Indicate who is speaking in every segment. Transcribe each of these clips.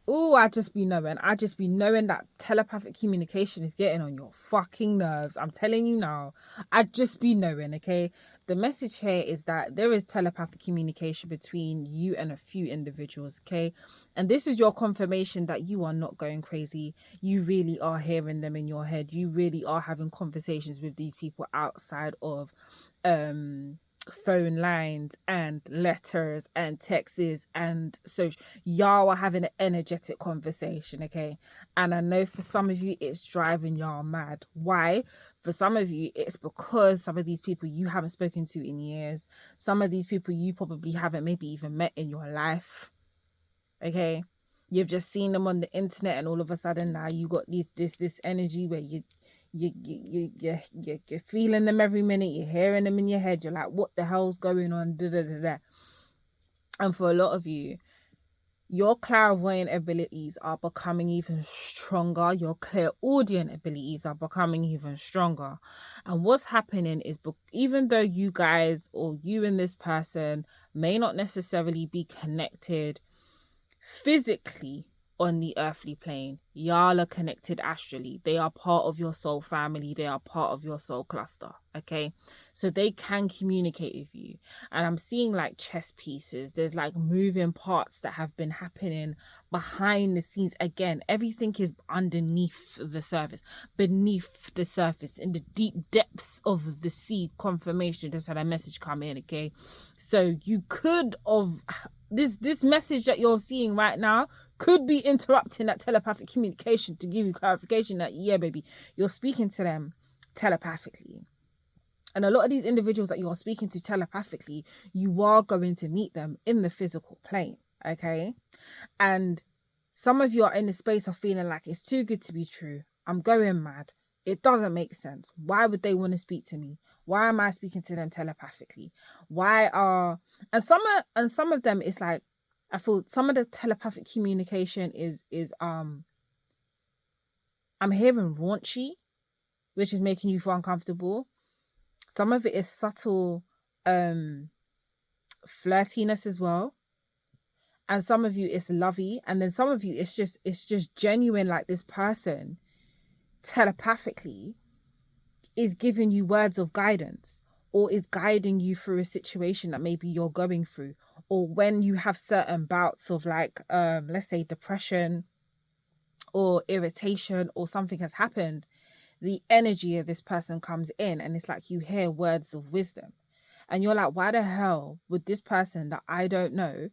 Speaker 1: Oh, I just be knowing that telepathic communication is getting on your fucking nerves. I'm telling you now. I just be knowing, okay? The message here is that there is telepathic communication between you and a few individuals, okay? And this is your confirmation that you are not going crazy. You really are hearing them in your head. You really are having conversations with these people outside of phone lines and letters and texts, and so y'all are having an energetic conversation, okay? And I know for some of you it's driving y'all mad. Why? For some of you it's because some of these people you haven't spoken to in years. Some of these people you probably haven't maybe even met in your life, okay? You've just seen them on the internet, and all of a sudden now you got this energy where you're feeling them every minute. You're hearing them in your head. You're like, what the hell's going on? Da, da, da, da. And for a lot of you, your clairvoyant abilities are becoming even stronger. Your clairaudient abilities are becoming even stronger. And what's happening is, even though you guys or you and this person may not necessarily be connected physically on the earthly plane, y'all are connected astrally. They are part of your soul family. They are part of your soul cluster, okay? So they can communicate with you. And I'm seeing like chess pieces. There's like moving parts that have been happening behind the scenes. Again, everything is underneath the surface, beneath the surface, in the deep depths of the sea. Confirmation, just had a message come in, okay? So you could have... This message that you're seeing right now could be interrupting that telepathic communication to give you clarification that, yeah, baby, you're speaking to them telepathically. And a lot of these individuals that you're speaking to telepathically, you are going to meet them in the physical plane, okay? And some of you are in the space of feeling like it's too good to be true. I'm going mad. It doesn't make sense. Why would they want to speak to me? Why am I speaking to them telepathically? And some of them, it's like, I feel some of the telepathic communication is I'm hearing raunchy, which is making you feel uncomfortable. Some of it is subtle flirtiness as well. And some of you it's lovey, and then some of you it's just genuine, like this person telepathically is giving you words of guidance, or is guiding you through a situation that maybe you're going through, or when you have certain bouts of like let's say depression or irritation, or something has happened, the energy of this person comes in, and it's like you hear words of wisdom, and you're like, why the hell would this person that I don't know,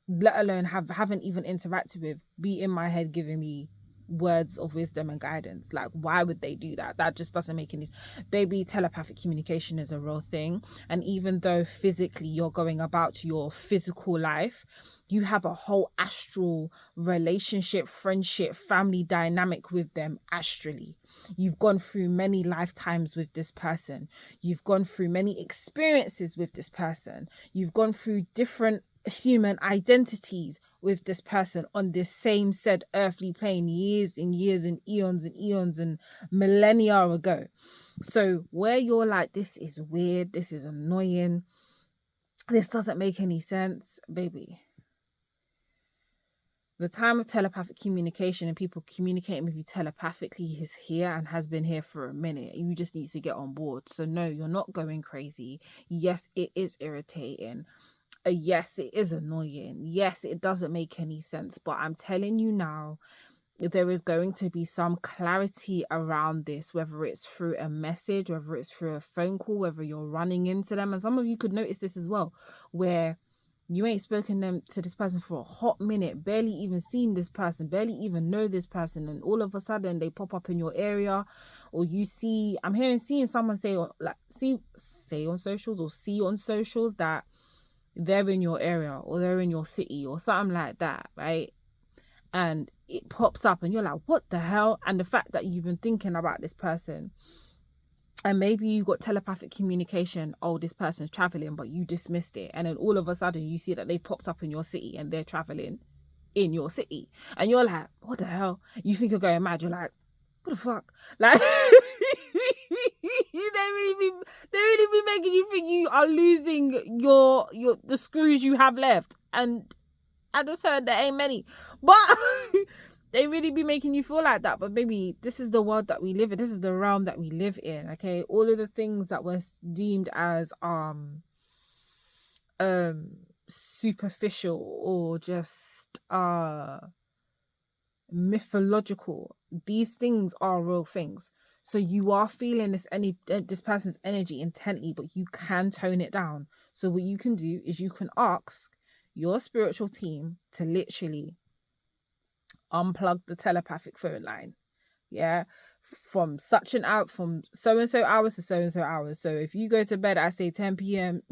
Speaker 1: let alone haven't even interacted with, be in my head giving me words of wisdom and guidance? Like, why would they do that? That just doesn't make any sense. Baby, telepathic communication is a real thing. And even though physically you're going about your physical life, you have a whole astral relationship, friendship, family dynamic with them astrally. You've gone through many lifetimes with this person. You've gone through many experiences with this person. You've gone through different human identities with this person on this same said earthly plane years and years and eons and millennia ago. So where you're like, this is weird, this is annoying, this doesn't make any sense, baby, the time of telepathic communication and people communicating with you telepathically is here and has been here for a minute. You just need to get on board. So no, you're not going crazy. Yes, it is irritating. Yes, it is annoying. Yes, it doesn't make any sense. But I'm telling you now, there is going to be some clarity around this, whether it's through a message, whether it's through a phone call, whether you're running into them. And some of you could notice this as well, where you ain't spoken to this person for a hot minute, barely even seen this person, barely even know this person, and all of a sudden they pop up in your area, or you see, seeing someone say on socials, or see on socials that they're in your area or they're in your city or something like that, right? And it pops up and you're like, what the hell? And the fact that you've been thinking about this person, and maybe you got telepathic communication, oh, this person's traveling, but you dismissed it, and then all of a sudden you see that they've popped up in your city and they're traveling in your city, and you're like, what the hell? You think you're going mad. You're like, what the fuck? Like they really be making you think you are losing the screws you have left. And I just heard there ain't many. But they really be making you feel like that. But baby, this is the world that we live in. This is the realm that we live in. Okay. All of the things that were deemed as superficial or just mythological, these things are real things. So you are feeling this person's energy intently, but you can tone it down. So what you can do is you can ask your spiritual team to literally unplug the telepathic phone line. Yeah, from from so and so hours to so and so hours. So if you go to bed at say 10 p.m,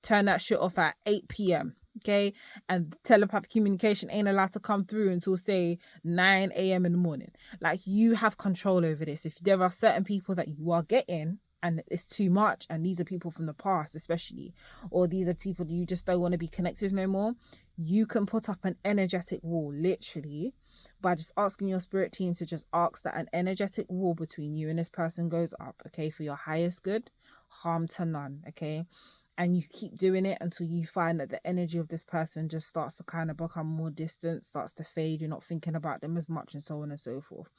Speaker 1: turn that shit off at 8 p.m. Okay, and telepathic communication ain't allowed to come through until say 9 a.m. in the morning. Like, you have control over this. If there are certain people that you are getting and it's too much, and these are people from the past especially, or these are people that you just don't want to be connected with no more, you can put up an energetic wall literally by just asking your spirit team to just ask that an energetic wall between you and this person goes up, okay, for your highest good, harm to none, okay? And you keep doing it until you find that the energy of this person just starts to kind of become more distant, starts to fade. You're not thinking about them as much, and so on and so forth.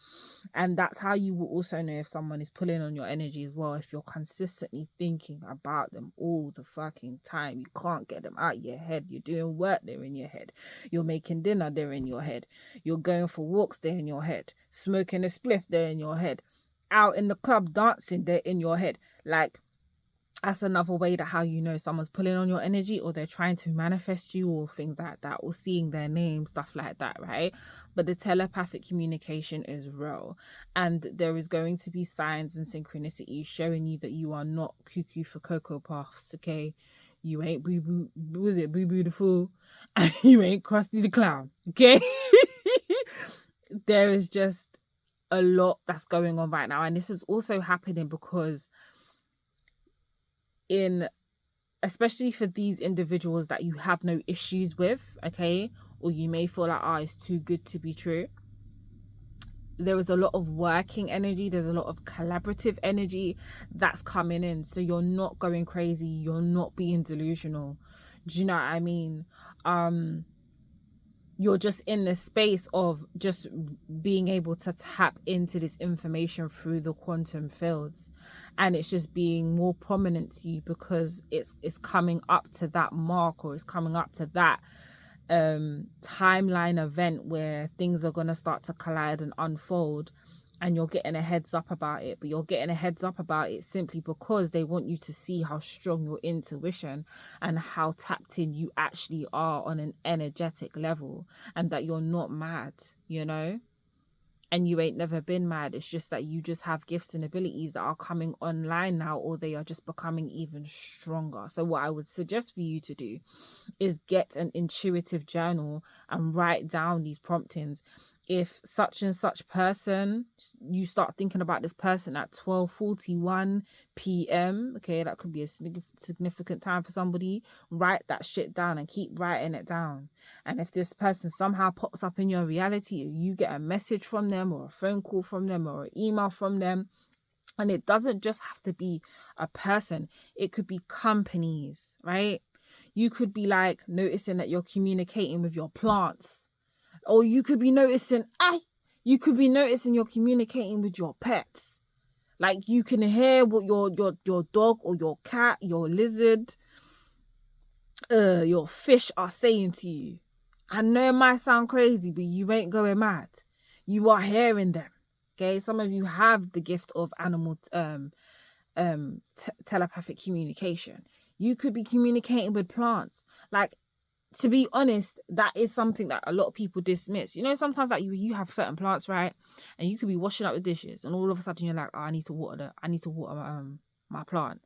Speaker 1: And that's how you will also know if someone is pulling on your energy as well. If you're consistently thinking about them all the fucking time, you can't get them out of your head. You're doing work, they're in your head. You're making dinner, they're in your head. You're going for walks, they're in your head. Smoking a spliff, they're in your head. Out in the club dancing, they're in your head. Like, that's another way that how you know someone's pulling on your energy, or they're trying to manifest you, or things like that, or seeing their name, stuff like that, right? But the telepathic communication is real, and there is going to be signs and synchronicities showing you that you are not cuckoo for Cocoa Puffs, okay? You ain't boo-boo, was it boo-boo the fool? And you ain't Krusty the Clown, okay? There is just a lot that's going on right now, and this is also happening because especially for these individuals that you have no issues with, okay, or you may feel like, it's too good to be true, there is a lot of working energy, there's a lot of collaborative energy that's coming in. So you're not going crazy, you're not being delusional. Do you know what I mean? You're just in the space of just being able to tap into this information through the quantum fields, and it's just being more prominent to you because it's coming up to that mark, or it's coming up to that timeline event where things are going to start to collide and unfold, and you're getting a heads up about it. But you're getting a heads up about it simply because they want you to see how strong your intuition and how tapped in you actually are on an energetic level, and that you're not mad, you know? And you ain't never been mad. It's just that you just have gifts and abilities that are coming online now, or they are just becoming even stronger. So what I would suggest for you to do is get an intuitive journal and write down these promptings. If such and such person, you start thinking about this person at 12:41 p.m, okay, that could be a significant time for somebody, write that shit down and keep writing it down. And if this person somehow pops up in your reality, or you get a message from them, or a phone call from them, or an email from them, and it doesn't just have to be a person, it could be companies, right? You could be like noticing that you're communicating with your plants. Or you could be noticing, you're communicating with your pets. Like, you can hear what your dog or your cat, your lizard, your fish are saying to you. I know it might sound crazy, but you ain't going mad. You are hearing them. Okay, some of you have the gift of animal telepathic communication. You could be communicating with plants. Like, to be honest, that is something that a lot of people dismiss. You know, sometimes like you have certain plants, right? And you could be washing up the dishes, and all of a sudden you're like, I need to water my plant.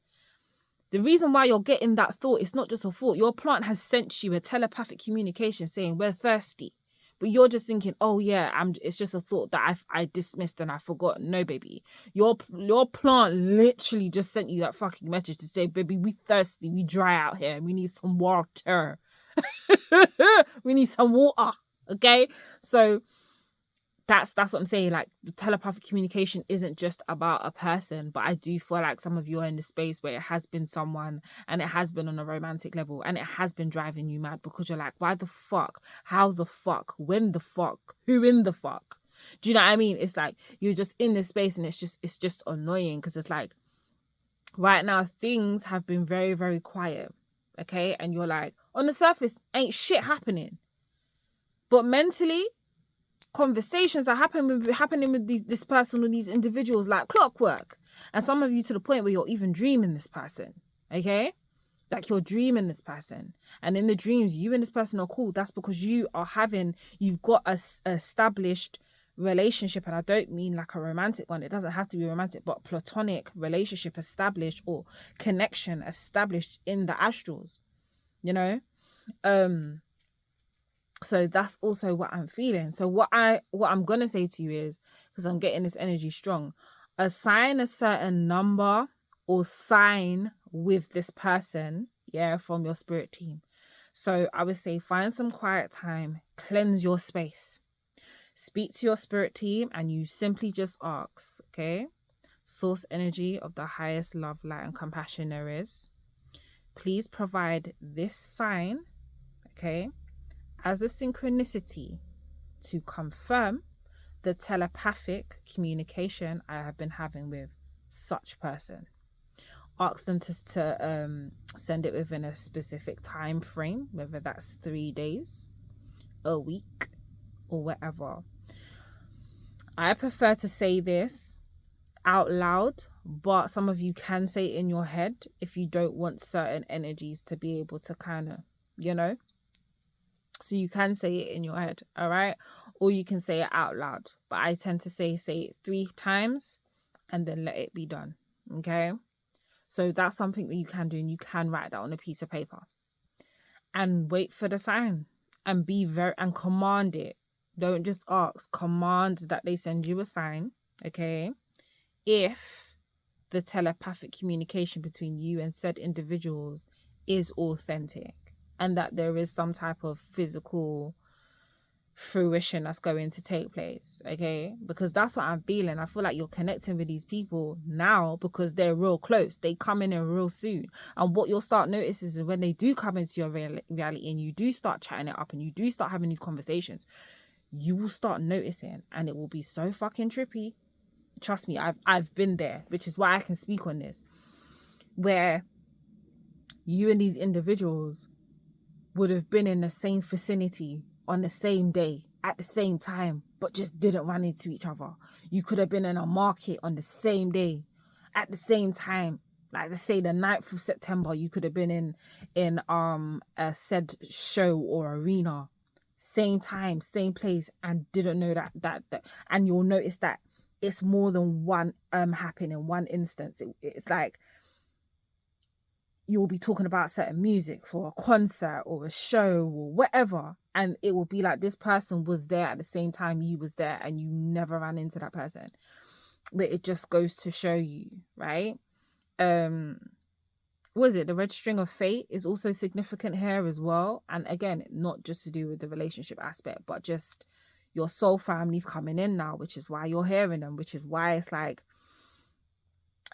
Speaker 1: The reason why you're getting that thought, it's not just a thought. Your plant has sent you a telepathic communication saying we're thirsty. But you're just thinking, oh yeah, it's just a thought that I dismissed and I forgot. No, baby. Your plant literally just sent you that fucking message to say, baby, we thirsty, we dry out here, and we need some water. We need some water. Okay? So that's what I'm saying. Like, the telepathic communication isn't just about a person, but I do feel like some of you are in the space where it has been someone, and it has been on a romantic level, and it has been driving you mad because you're like, why the fuck? How the fuck? When the fuck? Who in the fuck? Do you know what I mean? It's like you're just in this space, and it's just annoying because it's like right now things have been very, very quiet. Okay, and you're like, on the surface, ain't shit happening, but mentally, conversations are happening with this person or these individuals like clockwork. And some of you to the point where you're even dreaming this person. Okay? Like, you're dreaming this person. And in the dreams, you and this person are cool. That's because you've got a established relationship. And I don't mean like a romantic one. It doesn't have to be romantic, but platonic relationship established, or connection established in the astrals. You know? So that's also what I'm feeling. So what I'm gonna say to you is, because I'm getting this energy strong, assign a certain number or sign with this person, yeah, from your spirit team. So I would say find some quiet time, cleanse your space, speak to your spirit team, and you simply just ask, okay, source energy of the highest love, light, and compassion there is, please provide this sign, okay, as a synchronicity to confirm the telepathic communication I have been having with such person. Ask them to send it within a specific time frame, whether that's 3 days, a week, or whatever. I prefer to say this out loud, but some of you can say it in your head if you don't want certain energies to be able to kind of, you know. So you can say it in your head, all right? Or you can say it out loud. But I tend to say it 3 times and then let it be done, okay? So that's something that you can do, and you can write that on a piece of paper. And wait for the sign and and command it. Don't just ask. Command that they send you a sign, okay? If the telepathic communication between you and said individuals is authentic, and that there is some type of physical fruition that's going to take place, okay? Because that's what I'm feeling. I feel like you're connecting with these people now because they're real close. They come in real soon. And what you'll start noticing is when they do come into your reality and you do start chatting it up and you do start having these conversations, you will start noticing, and it will be so fucking trippy. Trust me, I've been there, which is why I can speak on this, where you and these individuals would have been in the same vicinity on the same day at the same time, but just didn't run into each other. You could have been in a market on the same day at the same time. Like, let's say the 9th of September, you could have been in a said show or arena, same time, same place, and didn't know that and you'll notice that it's more than one happening in one instance. It's like you'll be talking about certain music or a concert or a show or whatever, and it will be like this person was there at the same time you was there and you never ran into that person. But it just goes to show you, right? What is it? The red string of fate is also significant here as well. And again, not just to do with the relationship aspect, but just your soul family's coming in now, which is why you're hearing them, which is why it's like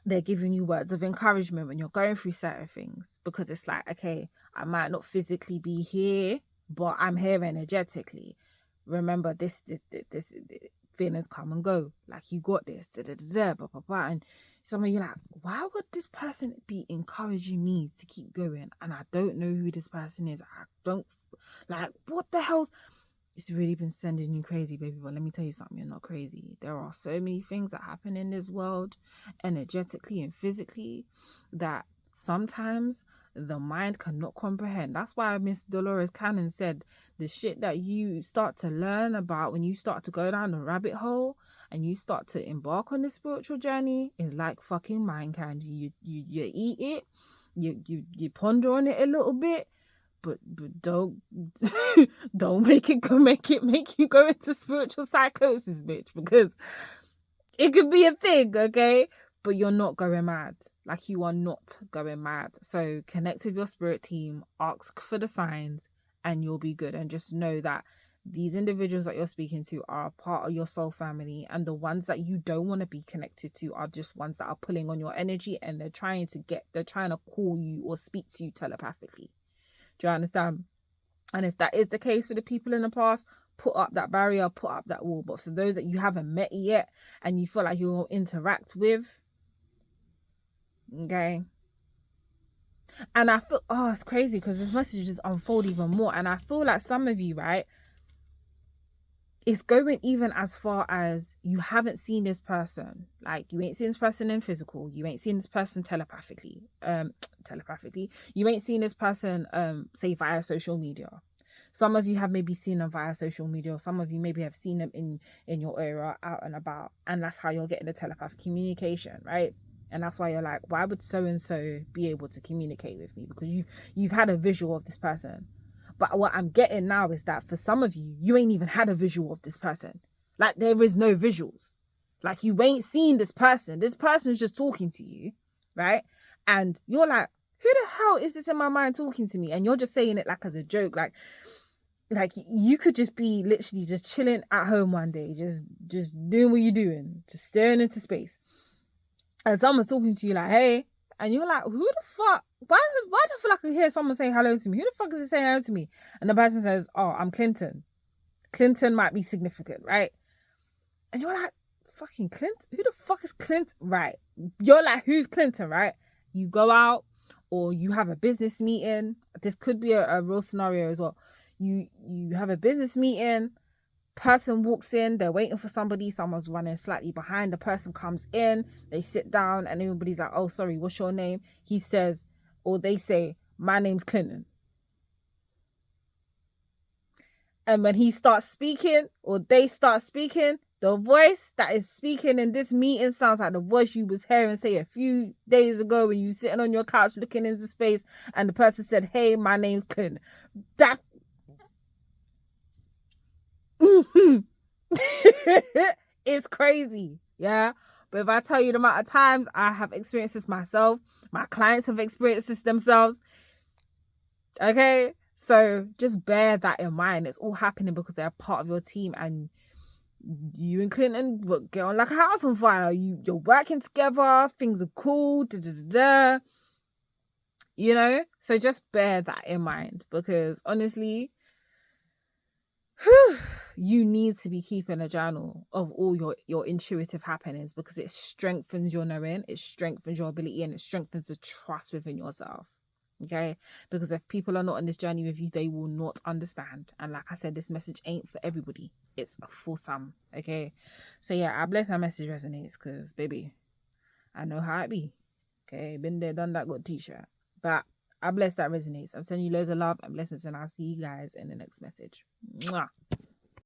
Speaker 1: they're giving you words of encouragement when you're going through certain things, because it's like, okay, I might not physically be here, but I'm here energetically. Remember, this feelings come and go. Like, you got this, blah, blah, blah, blah. And some of you like, why would this person be encouraging me to keep going? And I don't know who this person is. I don't, like, what the hell's... It's really been sending you crazy, baby. But let me tell you something, you're not crazy. There are so many things that happen in this world, energetically and physically, that sometimes the mind cannot comprehend. That's why Miss Dolores Cannon said the shit that you start to learn about when you start to go down the rabbit hole and you start to embark on this spiritual journey is like fucking mind candy. You eat it, you ponder on it a little bit, but don't don't make you go into spiritual psychosis, bitch, because it could be a thing, okay? But you're not going mad. Like, you are not going mad. So connect with your spirit team, ask for the signs, and you'll be good. And just know that these individuals that you're speaking to are a part of your soul family, and the ones that you don't want to be connected to are just ones that are pulling on your energy, and they're trying to call you or speak to you telepathically. Do you understand? And if that is the case for the people in the past, put up that barrier, put up that wall. But for those that you haven't met yet and you feel like you'll interact with, okay. And I feel, it's crazy because this message just unfold even more. And I feel like some of you, right, it's going even as far as you haven't seen this person. Like, you ain't seen this person in physical. You ain't seen this person telepathically. You ain't seen this person, say, via social media. Some of you have maybe seen them via social media. Or some of you maybe have seen them in your area, out and about. And that's how you're getting the telepathic communication, right? And that's why you're like, why would so-and-so be able to communicate with me? Because you've had a visual of this person. But what I'm getting now is that for some of you, you ain't even had a visual of this person. Like, there is no visuals. Like, you ain't seen this person. This person's just talking to you, right? And you're like, who the hell is this in my mind talking to me? And you're just saying it like as a joke. Like you could just be literally just chilling at home one day, just doing what you're doing, just staring into space. And someone's talking to you like, hey, and you're like, who the fuck? Why do I feel like I hear someone say hello to me? Who the fuck is it saying hello to me? And the person says, oh, I'm Clinton. Clinton might be significant, right? And you're like, fucking Clinton? Who the fuck is Clinton? Right. You're like, who's Clinton, right? You go out or you have a business meeting. This could be a real scenario as well. You have a business meeting. Person walks in, they're waiting for somebody, someone's running slightly behind, the person comes in, they sit down, and everybody's like, oh, sorry, what's your name? He says, or they say, my name's Clinton. And when he starts speaking, or they start speaking, the voice that is speaking in this meeting sounds like the voice you was hearing, say, a few days ago when you sitting on your couch looking into space, and the person said, hey, my name's Clinton. That's it's crazy, yeah. But if I tell you the amount of times I have experienced this myself, my clients have experienced this themselves, okay, so just bear that in mind. It's all happening because they're part of your team, and you and Clinton get on like a house on fire. You're working together, things are cool, you know. So just bear that in mind, because honestly, you need to be keeping a journal of all your intuitive happenings, because it strengthens your knowing, it strengthens your ability, and it strengthens the trust within yourself. Okay? Because if people are not on this journey with you, they will not understand. And like I said, this message ain't for everybody. It's for some. Okay? So yeah, I bless that message resonates, because baby, I know how it be. Okay? Been there, done that, got t-shirt. But I bless that resonates. I'm sending you loads of love and blessings, and I'll see you guys in the next message. Mwah.